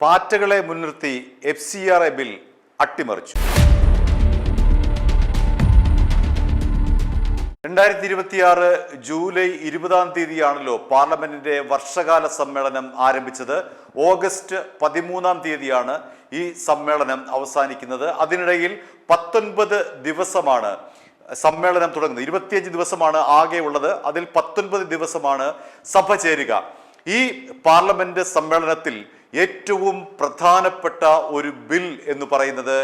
പാറ്റകളെ മുൻനിർത്തി FCRA bill അട്ടിമറിച്ചു. 2026 July 20 പാർലമെന്റിന്റെ വർഷകാല സമ്മേളനം ആരംഭിച്ചത്. ഓഗസ്റ്റ് 13 ഈ സമ്മേളനം അവസാനിക്കുന്നത്. അതിനിടയിൽ 19 ദിവസമാണ് സമ്മേളനം തുടങ്ങുന്നത്. 25 ദിവസമാണ് ആകെ ഉള്ളത്. അതിൽ 19 ദിവസമാണ് സഭ ചേരുക. ഈ പാർലമെന്റ് സമ്മേളനത്തിൽ ഏറ്റവും പ്രധാനപ്പെട്ട ഒരു ബിൽ എന്ന് പറയുന്നത്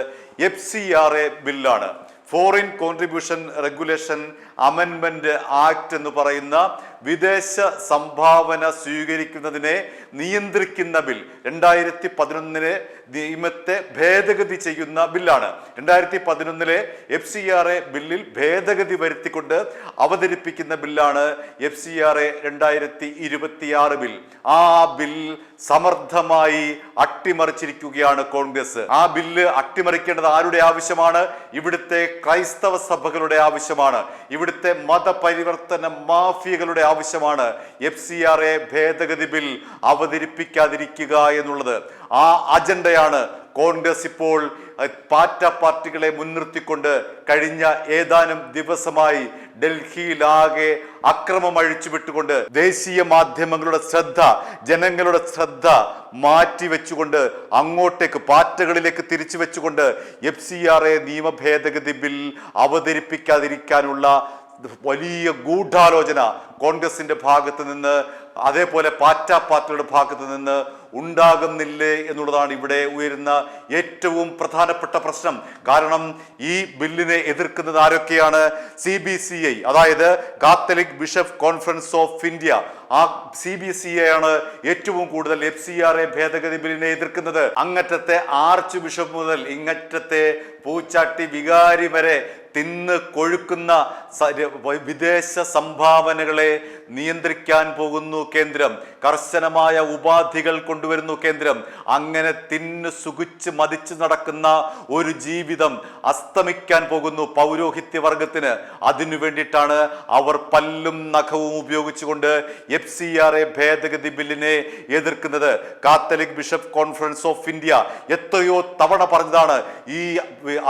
FCRA ബില്ലാണ്. ഫോറിൻ കോൺട്രിബ്യൂഷൻ റെഗുലേഷൻ അമെൻമെന്റ് ആക്ട് എന്ന് പറയുന്ന വിദേശ സംഭാവന സ്വീകരിക്കുന്നതിനെ നിയന്ത്രിക്കുന്ന ബിൽ. 2011 നിയമത്തെ ഭേദഗതി ചെയ്യുന്ന ബില്ലാണ്. 2011 FCRA ബില്ലിൽ ഭേദഗതി വരുത്തിക്കൊണ്ട് അവതരിപ്പിക്കുന്ന ബില്ലാണ് FCRA 2026 ബിൽ. ആ ബിൽ സമർത്ഥമായി അട്ടിമറിച്ചിരിക്കുകയാണ് കോൺഗ്രസ്. ആ ബില്ല് അട്ടിമറിക്കേണ്ടത് ആരുടെ ആവശ്യമാണ്? ഇവിടുത്തെ ക്രൈസ്തവ സഭകളുടെ ആവശ്യമാണ്. ഇവിടുത്തെ മതപരിവർത്തന മാഫിയകളുടെ ആവശ്യമാണ് FCRA ഭേദഗതി ബിൽ അവതരിപ്പിക്കാതിരിക്കുക എന്നുള്ളത്. ആ അജണ്ടയാണ് കോൺഗ്രസ് ഇപ്പോൾ പാറ്റ പാർട്ടികളെ മുൻനിർത്തിക്കൊണ്ട് കഴിഞ്ഞ ഏതാനും ദിവസമായി ഡൽഹിയിലാകെ അക്രമം അഴിച്ചുവിട്ടുകൊണ്ട് ദേശീയ മാധ്യമങ്ങളുടെ ശ്രദ്ധ, ജനങ്ങളുടെ ശ്രദ്ധ മാറ്റിവെച്ചുകൊണ്ട് അങ്ങോട്ടേക്ക് പാറ്റകളിലേക്ക് തിരിച്ചു വെച്ചുകൊണ്ട് FCRA നിയമ ഭേദഗതി ബിൽ അവതരിപ്പിക്കാതിരിക്കാനുള്ള വലിയ ഗൂഢാലോചന കോൺഗ്രസിന്റെ ഭാഗത്ത് നിന്ന്, അതേപോലെ പാർട്ടിയുടെ ഭാഗത്ത് നിന്ന് ഉണ്ടാകുന്നില്ലേ എന്നുള്ളതാണ് ഇവിടെ ഉയരുന്ന ഏറ്റവും പ്രധാനപ്പെട്ട പ്രശ്നം. കാരണം ഈ ബില്ലിനെ എതിർക്കുന്നത് ആരൊക്കെയാണ്? CBCI, അതായത് Catholic bishop conference of India. ആ CBCI ആണ് ഏറ്റവും കൂടുതൽ FCRA ഭേദഗതി ബില്ലിനെ എതിർക്കുന്നത്. അങ്ങറ്റത്തെ ആർച്ച് ബിഷപ്പ് മുതൽ ഇങ്ങറ്റത്തെ പൂച്ചാട്ടി വികാരി വരെ തിന്ന് കൊഴുക്കുന്ന വിദേശ സംഭാവനകളെ നിയന്ത്രിക്കാൻ പോകുന്നു കേന്ദ്രം. കർശനമായ ഉപാധികൾ കൊണ്ടുവരുന്നു കേന്ദ്രം. അങ്ങനെ തിന്ന് സുഖിച്ച് മതിച്ച് നടക്കുന്ന ഒരു ജീവിതം അസ്തമിക്കാൻ പോകുന്നു പൗരോഹിത്യ വർഗത്തിന്. അതിനു വേണ്ടിയിട്ടാണ് അവർ പല്ലും നഖവും ഉപയോഗിച്ചുകൊണ്ട് FCRA ഭേദഗതി ബില്ലിനെ എതിർക്കുന്നത്. Catholic bishop conference of India എത്രയോ തവണ പറഞ്ഞതാണ് ഈ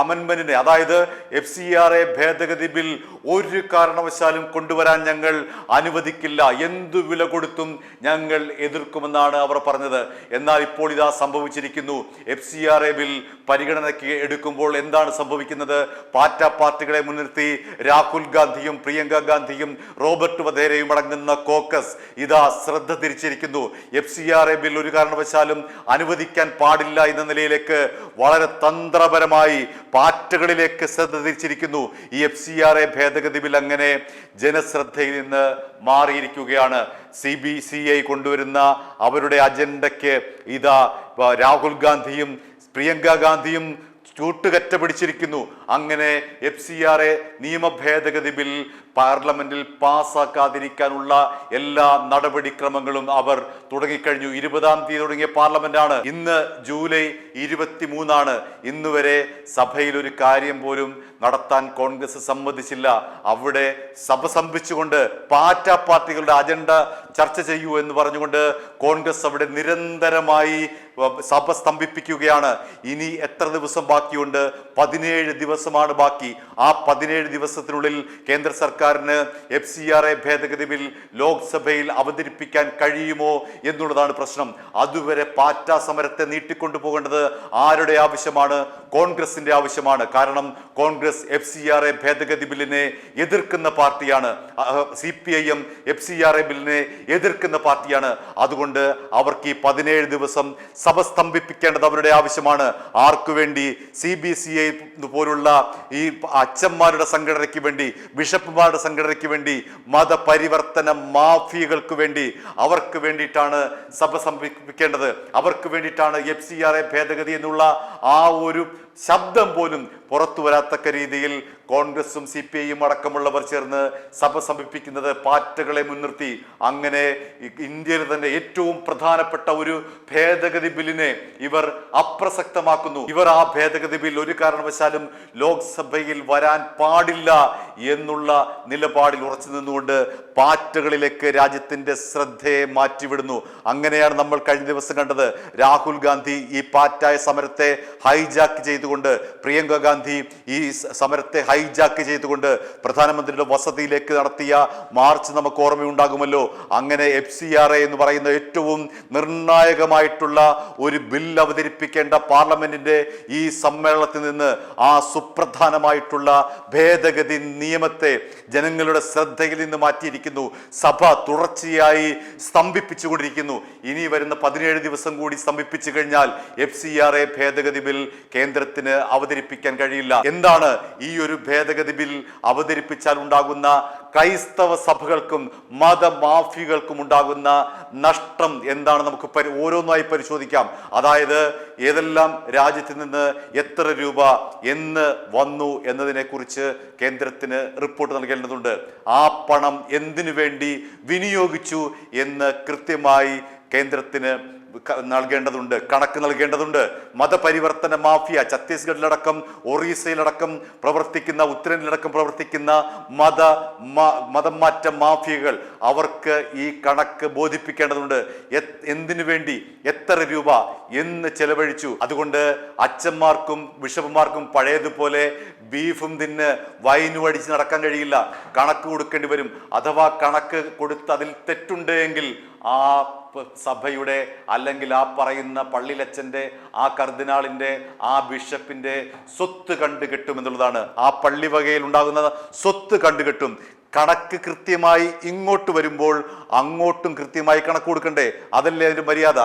അമെൻമെന്റിനെ, അതായത് FCRA ഭേദഗതി ബിൽ ഒരു കാരണവശാലും കൊണ്ടുവരാൻ ഞങ്ങൾ അനുവദിക്കില്ല, എന്തു വില കൊടുത്തും ഞങ്ങൾ എതിർക്കുമെന്നാണ് അവർ പറഞ്ഞത്. എന്നാൽ ഇപ്പോൾ ഇതാ സംഭവിച്ചിരിക്കുന്നു. FCRA ബിൽ പരിഗണനയ്ക്ക് എടുക്കുമ്പോൾ എന്താണ് സംഭവിക്കുന്നത്? പാർട്ടികളെ മുൻനിർത്തി രാഹുൽ ഗാന്ധിയും പ്രിയങ്ക ഗാന്ധിയും റോബർട്ട് വധേരയും അടങ്ങുന്ന കോക്കസ് ഇതാ ശ്രദ്ധ തിരിച്ചിരിക്കുന്നു. FCRA ബിൽ ഒരു കാരണവശാലും അനുവദിക്കാൻ പാടില്ല എന്ന നിലയിലേക്ക് വളരെ തന്ത്രപരമായി പാർട്ടികളിലേക്ക് ശ്രദ്ധ തിരിച്ചിരിക്കുന്നു. ഈ FCRA ഭേദഗതി ബിൽ അങ്ങനെ ജനശ്രദ്ധയിൽ നിന്ന് മാറിയിരിക്കുകയാണ്. CBCI കൊണ്ടുവരുന്ന അവരുടെ അജണ്ടയ്ക്ക് ഇതാ രാഹുൽ ഗാന്ധിയും പ്രിയങ്ക ഗാന്ധിയും ചൂട്ടുകറ്റ പിടിച്ചിരിക്കുന്നു. അങ്ങനെ FCRA നിയമ ഭേദഗതി ബിൽ പാർലമെന്റിൽ പാസ്സാക്കാതിരിക്കാനുള്ള എല്ലാ നടപടിക്രമങ്ങളും അവർ തുടങ്ങിക്കഴിഞ്ഞു. 20 തുടങ്ങിയ പാർലമെന്റാണ്. ഇന്ന് ജൂലൈ 23. ഇന്ന് വരെ സഭയിൽ ഒരു കാര്യം പോലും നടത്താൻ കോൺഗ്രസ് സമ്മതിച്ചില്ല. അവിടെ സഭ സ്തംഭിച്ചുകൊണ്ട് പാർട്ടികളുടെ അജണ്ട ചർച്ച ചെയ്യൂ എന്ന് പറഞ്ഞുകൊണ്ട് കോൺഗ്രസ് അവിടെ നിരന്തരമായി സഭ സ്തംഭിപ്പിക്കുകയാണ്. ഇനി എത്ര ദിവസം ബാക്കിയുണ്ട്? 17 ദിവസമാണ് ബാക്കി. ആ 17 ദിവസത്തിനുള്ളിൽ കേന്ദ്ര സർക്കാരിന് FCRA ഭേദഗതി ബിൽ ലോക്സഭയിൽ അവതരിപ്പിക്കാൻ കഴിയുമോ എന്നുള്ളതാണ് പ്രശ്നം. അതുവരെ പാറ്റാ സമരത്തെ നീട്ടിക്കൊണ്ടു പോകേണ്ടത് ആരുടെ ആവശ്യമാണ്? കോൺഗ്രസിന്റെ ആവശ്യമാണ്. കാരണം കോൺഗ്രസ് FCRA ഭേദഗതി ബില്ലിനെ എതിർക്കുന്ന പാർട്ടിയാണ്. CPIM FCRA ബില്ലിനെ എതിർക്കുന്ന പാർട്ടിയാണ്. അതുകൊണ്ട് അവർക്ക് ഈ 17 ദിവസം സഭ സ്തംഭിപ്പിക്കേണ്ടത് അവരുടെ ആവശ്യമാണ്. ആർക്കു വേണ്ടി? CBCI പോലുള്ള ഈ അച്ഛന്മാരുടെ സംഘടനയ്ക്ക് വേണ്ടി, ബിഷപ്പുമാരുടെ സംഘടനയ്ക്ക് വേണ്ടി, മതപരിവർത്തന മാഫിയകൾക്ക് വേണ്ടി. അവർക്ക് വേണ്ടിയിട്ടാണ് സഭ സ്തംഭിപ്പിക്കേണ്ടത്. അവർക്ക് വേണ്ടിയിട്ടാണ് FCRA ഭേദഗതി എന്നുള്ള ആ ഒരു ശബ്ദം പോലും പുറത്തു വരാത്തക്ക രീതിയിൽ കോൺഗ്രസും CPIയും അടക്കമുള്ളവർ ചേർന്ന് സഭ സമർപ്പിക്കുന്നത് പാറ്റകളെ മുൻനിർത്തി അങ്ങനെ ഇന്ത്യയിലെ തന്നെ ഏറ്റവും പ്രധാനപ്പെട്ട ഒരു ഭേദഗതി ബില്ലിനെ ഇവർ അപ്രസക്തമാക്കുന്നു. ഇവർ ആ ഭേദഗതി ബിൽ ഒരു കാരണവശാലും ലോക്സഭയിൽ വരാൻ പാടില്ല എന്നുള്ള നിലപാടിൽ ഉറച്ചു നിന്നുകൊണ്ട് പാറ്റകളിലേക്ക് രാജ്യത്തിന്റെ ശ്രദ്ധയെ മാറ്റിവിടുന്നു. അങ്ങനെയാണ് നമ്മൾ കഴിഞ്ഞ ദിവസം കണ്ടത്. രാഹുൽ ഗാന്ധി ഈ പാറ്റായ സമരത്തെ ഹൈജാക്ക് ചെയ്തുകൊണ്ട്, പ്രിയങ്ക ഗാന്ധി ഈ സമരത്തെ ഹൈജാക്ക് ചെയ്തുകൊണ്ട് പ്രധാനമന്ത്രിയുടെ വസതിയിലേക്ക് നടത്തിയ മാർച്ച് നമുക്ക് ഓർമ്മയുണ്ടാകുമല്ലോ. അങ്ങനെ FCRA എന്ന് പറയുന്ന ഏറ്റവും നിർണായകമായിട്ടുള്ള ഒരു ബിൽ അവതരിപ്പിക്കേണ്ട പാർലമെന്റിന്റെ ഈ സമ്മേളനത്തിൽ നിന്ന് ആ സുപ്രധാനമായിട്ടുള്ള ഭേദഗതി നിയമത്തെ ജനങ്ങളുടെ ശ്രദ്ധയിൽ നിന്ന് മാറ്റിയിരിക്കുന്നു. സഭ തുടർച്ചയായി സ്തംഭിപ്പിച്ചുകൊണ്ടിരിക്കുന്നു. ഇനി വരുന്ന 17 ദിവസം കൂടി സ്തംഭിപ്പിച്ചു കഴിഞ്ഞാൽ FCRA ഭേദഗതി ബിൽ കേന്ദ്രത്തിന് അവതരിപ്പിക്കാൻ കഴിയില്ല. എന്താണ് ഈ ഒരു ഭേദഗതി ബിൽ അവതരിപ്പിച്ചാൽ ഉണ്ടാകുന്ന ക്രൈസ്തവ സഭകൾക്കും മതമാഫികൾക്കും ഉണ്ടാകുന്ന നഷ്ടം എന്താണ്? നമുക്ക് ഓരോന്നായി പരിശോധിക്കാം. അതായത് ഏതെല്ലാം രാജ്യത്ത് നിന്ന് എത്ര രൂപ എന്ന് വന്നു എന്നതിനെ കുറിച്ച് കേന്ദ്രത്തിന് റിപ്പോർട്ട് നൽകേണ്ടതുണ്ട്. ആ പണം എന്തിനു വേണ്ടി വിനിയോഗിച്ചു എന്ന് കൃത്യമായി കേന്ദ്രത്തിന് നൽകേണ്ടതുണ്ട്, കണക്ക് നൽകേണ്ടതുണ്ട്. മതപരിവർത്തന മാഫിയ ഛത്തീസ്ഗഡിലടക്കം ഒറീസയിലടക്കം പ്രവർത്തിക്കുന്ന, ഉത്തരേന്ത്യയിലടക്കം പ്രവർത്തിക്കുന്ന മതം മാറ്റ മാഫിയകൾ, അവർക്ക് ഈ കണക്ക് ബോധിപ്പിക്കേണ്ടതുണ്ട്. എന്തിനു വേണ്ടി എത്ര രൂപ എന്ന് ചെലവഴിച്ചു. അതുകൊണ്ട് അച്ഛന്മാർക്കും ബിഷപ്പുമാർക്കും പഴയതുപോലെ ബീഫും തിന്ന് വൈനും അടിച്ച് നടക്കാൻ കഴിയില്ല. കണക്ക് കൊടുക്കേണ്ടി വരും. അഥവാ കണക്ക് കൊടുത്ത് അതിൽ തെറ്റുണ്ട് എങ്കിൽ ആ സഭയുടെ അല്ലെങ്കിൽ ആ പറയുന്ന പള്ളിലച്ചന്റെ, ആ കർദിനാളിന്റെ, ആ ബിഷപ്പിന്റെ സ്വത്ത് കണ്ടുകെട്ടും എന്നുള്ളതാണ്. ആ പള്ളി വകയിൽ ഉണ്ടാകുന്ന സ്വത്ത് കണ്ടുകെട്ടും. കണക്ക് കൃത്യമായി ഇങ്ങോട്ട് വരുമ്പോൾ അങ്ങോട്ടും കൃത്യമായി കണക്ക് കൊടുക്കണ്ടേ? അതല്ലേ അതിന്റെ മര്യാദ?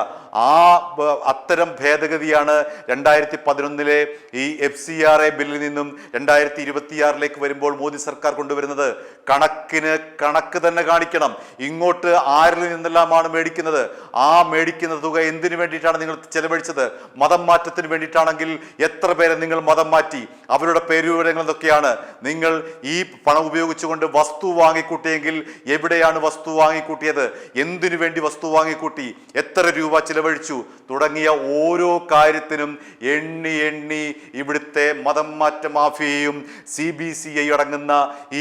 അത്തരം ഭേദഗതിയാണ് 2011 ഈ FCRA ബില്ലിൽ നിന്നും 2026 വരുമ്പോൾ മോദി സർക്കാർ കൊണ്ടുവരുന്നത്. കണക്ക് തന്നെ കാണിക്കണം. ഇങ്ങോട്ട് ആരിൽ നിന്നെല്ലാമാണ് മേടിക്കുന്നത്, ആ മേടിക്കുന്ന തുക എന്തിനു വേണ്ടിയിട്ടാണ് നിങ്ങൾ ചെലവഴിച്ചത്? മതം മാറ്റത്തിന് വേണ്ടിയിട്ടാണെങ്കിൽ എത്ര പേരെ നിങ്ങൾ മതം മാറ്റി? അവരുടെ പേരുവിവരങ്ങൾ എന്തൊക്കെയാണ്? നിങ്ങൾ ഈ പണം ഉപയോഗിച്ചുകൊണ്ട് വസ്തു വാങ്ങിക്കൂട്ടിയെങ്കിൽ എവിടെയാണ് വസ്തു വാങ്ങിക്കൂട്ടിയത്? എന്തിനു വേണ്ടി വസ്തു വാങ്ങിക്കൂട്ടി? എത്ര രൂപ ചിലവഴിച്ചു? തുടങ്ങിയ ഓരോ കാര്യത്തിനും എണ്ണി ഇവിടുത്തെ മതം മാറ്റ മാഫിയയും CBCI അടങ്ങുന്ന ഈ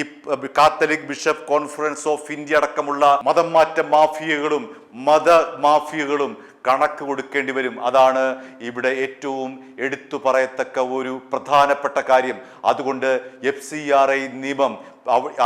Catholic bishop conference of India അടക്കമുള്ള മതം മാറ്റ മാഫിയകളും മതമാഫിയകളും കണക്ക് കൊടുക്കേണ്ടി വരും. അതാണ് ഇവിടെ ഏറ്റവും എടുത്തു പറയത്തക്ക ഒരു പ്രധാനപ്പെട്ട കാര്യം. അതുകൊണ്ട് FCRA നിയമം,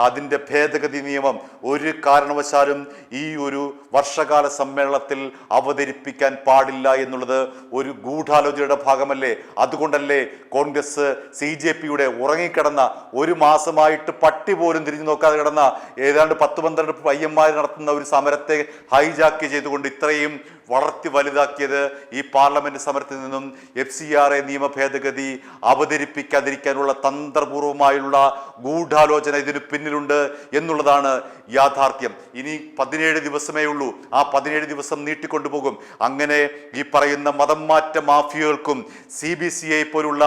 അതിൻ്റെ ഭേദഗതി നിയമം ഒരു കാരണവശാലും ഈ ഒരു വർഷകാല സമ്മേളനത്തിൽ അവതരിപ്പിക്കാൻ പാടില്ല എന്നുള്ളത് ഒരു ഗൂഢാലോചനയുടെ ഭാഗമല്ലേ? അതുകൊണ്ടല്ലേ കോൺഗ്രസ് CJPയുടെ ഉറങ്ങിക്കിടന്ന, ഒരു മാസമായിട്ട് പട്ടി പോലും തിരിഞ്ഞു നോക്കാതെ കിടന്ന ഏതാണ്ട് 10-12 പയ്യന്മാർ നടത്തുന്ന ഒരു സമരത്തെ ഹൈജാക്ക് ചെയ്തുകൊണ്ട് ഇത്രയും വളർത്തി വലുതാക്കിയത് ഈ പാർലമെന്റ് സമരത്തിൽ നിന്നും FCRA നിയമ ഭേദഗതി അവതരിപ്പിക്കാതിരിക്കാനുള്ള തന്ത്രപൂർവമായുള്ള ഗൂഢാലോചന ഇതിന് പിന്നിലുണ്ട് എന്നുള്ളതാണ് യാഥാർത്ഥ്യം. ഇനി 17 ദിവസമേ ഉള്ളൂ. ആ 17 ദിവസം നീട്ടിക്കൊണ്ടുപോകും. അങ്ങനെ ഈ പറയുന്ന മതം മാറ്റ മാഫിയകൾക്കും CBCI പോലുള്ള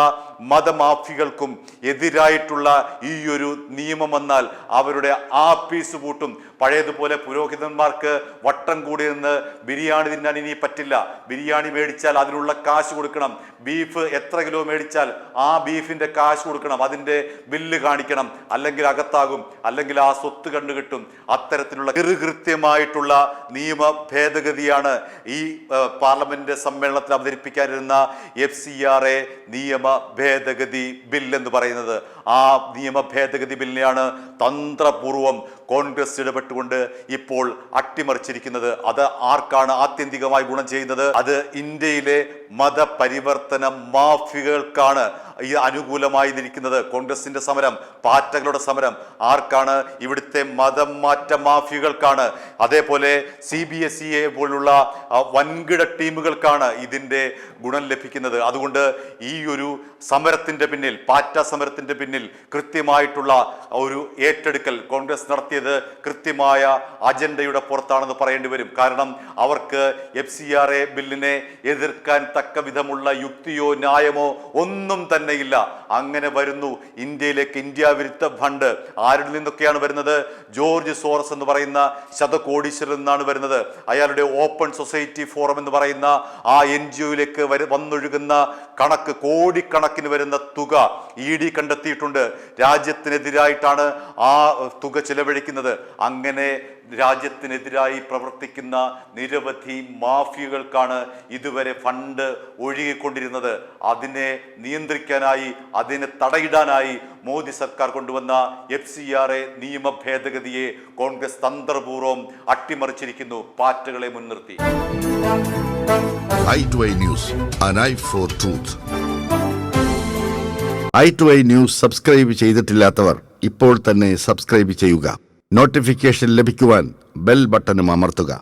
മതമാഫികൾക്കും എതിരായിട്ടുള്ള ഈ ഒരു നിയമം വന്നാൽ അവരുടെ ആപ്പീസ് പൂട്ടും. പഴയതുപോലെ പുരോഹിതന്മാർക്ക് വട്ടം കൂടി നിന്ന് ബിരിയാണി തിന്നാൻ ഇനി പറ്റില്ല. ബിരിയാണി മേടിച്ചാൽ അതിനുള്ള കാശ് കൊടുക്കണം. ബീഫ് എത്ര കിലോ മേടിച്ചാൽ ആ ബീഫിന്റെ കാശ് കൊടുക്കണം, അതിന്റെ ബില്ല് കാണിക്കണം, അല്ലെങ്കിൽ അകത്താകും, അല്ലെങ്കിൽ ആ സ്വത്ത് കണ്ടുകിട്ടും. അത്തരത്തിലുള്ള കൃത്യമായിട്ടുള്ള നിയമ ഭേദഗതിയാണ് ഈ പാർലമെന്റ് സമ്മേളനത്തിൽ അവതരിപ്പിക്കാനിരുന്ന FCRA നിയമ ഭേദഗതി ബിൽ എന്ന് പറയുന്നത്. ആ നിയമ ഭേദഗതി ബില്ലിനെയാണ് തന്ത്രപൂർവം കോൺഗ്രസ് ഇടപെട്ടുകൊണ്ട് ഇപ്പോൾ അട്ടിമറിച്ചിരിക്കുന്നത്. അത് ആർക്കാണ് ആത്യന്തികമായി ഗുണം ചെയ്യുന്നത്? അത് ഇന്ത്യയിലെ മതപരിവർത്തന മാഫിയകൾക്കാണ് ഈ അനുകൂലമായി നിൽക്കുന്നത്. കോൺഗ്രസിന്റെ സമരം, പാറ്റകളുടെ സമരം ആർക്കാണ്? ഇവിടുത്തെ മതം മാറ്റ മാഫിയകൾക്കാണ്. അതേപോലെ CBSE പോലുള്ള വൻകിട ടീമുകൾക്കാണ് ഇതിന്റെ ഗുണം ലഭിക്കുന്നത്. അതുകൊണ്ട് ഈ ഒരു സമരത്തിന്റെ പിന്നിൽ, പാറ്റ സമരത്തിന്റെ പിന്നിൽ കൃത്യമായിട്ടുള്ള ഒരു ഏറ്റെടുക്കൽ കോൺഗ്രസ് നടത്തിയത് കൃത്യമായ അജണ്ടയുടെ പുറത്താണെന്ന് പറയേണ്ടി വരും. കാരണം അവർക്ക് FCRA ബില്ലിനെ എതിർക്കാൻ തക്ക വിധമുള്ള യുക്തിയോ ന്യായമോ ഒന്നും തന്നെ തന്നെയില്ല. അങ്ങനെ വരുന്നു ഇന്ത്യയിലേക്ക് ഇന്ത്യ വിരുദ്ധ ഫണ്ട്. ആരിൽ നിന്നൊക്കെയാണ് വരുന്നത്? ജോർജ് സോറസ് എന്ന് പറയുന്ന ശതകോടീശ്വരൻ നിന്നാണ് വരുന്നത്. അയാളുടെ ഓപ്പൺ സൊസൈറ്റി ഫോറം എന്ന് പറയുന്ന ആ NGOയിലേക്ക് വന്നൊഴുകുന്ന കണക്ക്, കോടിക്കണക്കിന് വരുന്ന തുക ED കണ്ടെത്തിയിട്ടുണ്ട്. രാജ്യത്തിനെതിരായിട്ടാണ് ആ തുക ചെലവഴിക്കുന്നത്. അങ്ങനെ രാജ്യത്തിനെതിരായി പ്രവർത്തിക്കുന്ന നിരവധി മാഫിയകൾക്കാണ് ഇതുവരെ ഫണ്ട് ഒഴുകിക്കൊണ്ടിരുന്നത്. അതിനെ നിയന്ത്രിക്കാനായി, അതിനെ തടയിടാനായി മോദി സർക്കാർ കൊണ്ടുവന്ന FCRA നിയമ ഭേദഗതിയെ കോൺഗ്രസ് തന്ത്രപൂർവ്വം അട്ടിമറിച്ചിരിക്കുന്നു, പാറ്റകളെ മുൻനിർത്തി. i2i News, an eye for truth. i2i News subscribe ചെയ്തിട്ടില്ലാത്തവർ ഇപ്പോൾ തന്നെ സബ്സ്ക്രൈബ് ചെയ്യുക. നോട്ടിഫിക്കേഷൻ ലഭിക്കുവാൻ ബെൽ ബട്ടണും അമർത്തുക.